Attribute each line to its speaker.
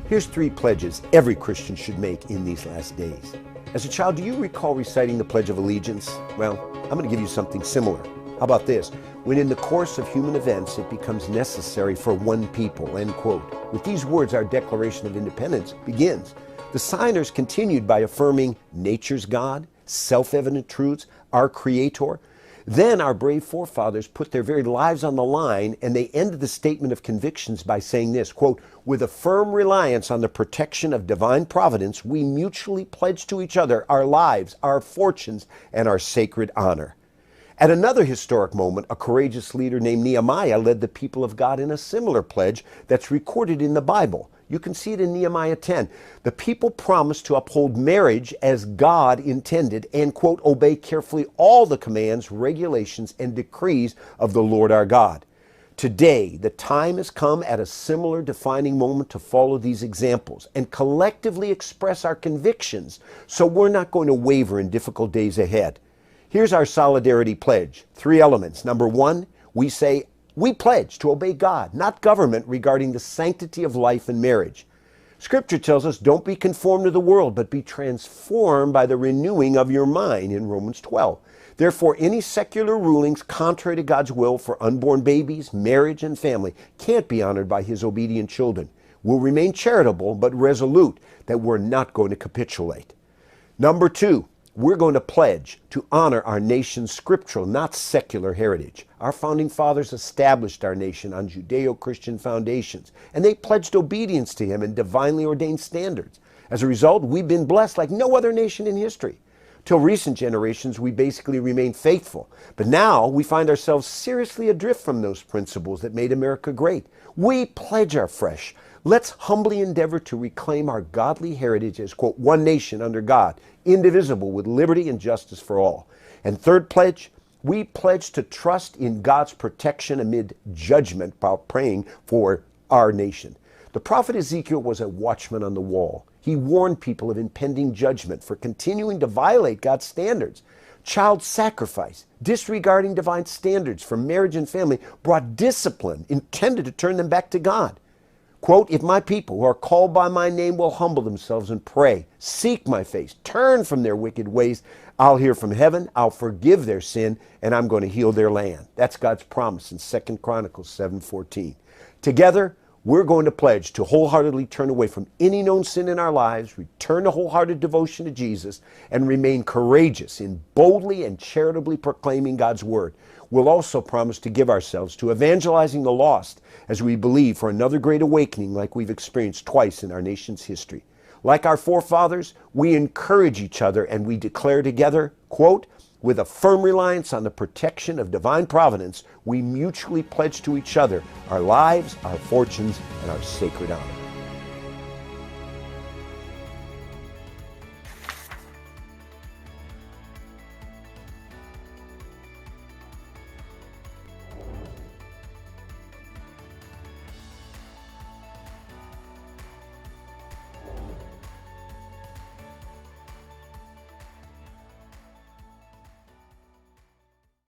Speaker 1: Here's 3 pledges every Christian should make in these last days. As a child, do you recall reciting the Pledge of Allegiance? Well, I'm going to give you something similar. How about this? When in the course of human events it becomes necessary for one people, end quote. With these words, our Declaration of Independence begins. The signers continued by affirming nature's God, self-evident truths, our Creator. Then our brave forefathers put their very lives on the line, and they ended the statement of convictions by saying this, quote, with a firm reliance on the protection of divine providence, we mutually pledge to each other our lives, our fortunes, and our sacred honor. At another historic moment, a courageous leader named Nehemiah led the people of God in a similar pledge that's recorded in the Bible. You can see it in Nehemiah 10. The people promised to uphold marriage as God intended and, quote, obey carefully all the commands, regulations, and decrees of the Lord our God. Today, the time has come at a similar defining moment to follow these examples and collectively express our convictions so we're not going to waver in difficult days ahead. Here's our solidarity pledge. 3 elements. Number 1, we say, we pledge to obey God, not government, regarding the sanctity of life and marriage. Scripture tells us, don't be conformed to the world, but be transformed by the renewing of your mind in Romans 12. Therefore, any secular rulings contrary to God's will for unborn babies, marriage, and family can't be honored by His obedient children. We'll remain charitable, but resolute that we're not going to capitulate. Number 2, we're going to pledge to honor our nation's scriptural, not secular heritage. Our founding fathers established our nation on Judeo-Christian foundations, and they pledged obedience to Him and divinely ordained standards. As a result, we've been blessed like no other nation in history. Till recent generations, we basically remained faithful. But now we find ourselves seriously adrift from those principles that made America great. We pledge afresh. Let's humbly endeavor to reclaim our godly heritage as, quote, one nation under God, indivisible, with liberty and justice for all. And third pledge, we pledge to trust in God's protection amid judgment while praying for our nation. The prophet Ezekiel was a watchman on the wall. He warned people of impending judgment for continuing to violate God's standards. Child sacrifice, disregarding divine standards for marriage and family, brought discipline intended to turn them back to God. Quote, if my people who are called by my name will humble themselves and pray, seek my face, turn from their wicked ways, I'll hear from heaven, I'll forgive their sin, and I'm going to heal their land. That's God's promise in 2 Chronicles 7:14. Together, we're going to pledge to wholeheartedly turn away from any known sin in our lives, return to wholehearted devotion to Jesus, and remain courageous in boldly and charitably proclaiming God's word. We'll also promise to give ourselves to evangelizing the lost as we believe for another great awakening like we've experienced twice in our nation's history. Like our forefathers, we encourage each other and we declare together, quote, with a firm reliance on the protection of divine providence, we mutually pledge to each other our lives, our fortunes, and our sacred honor.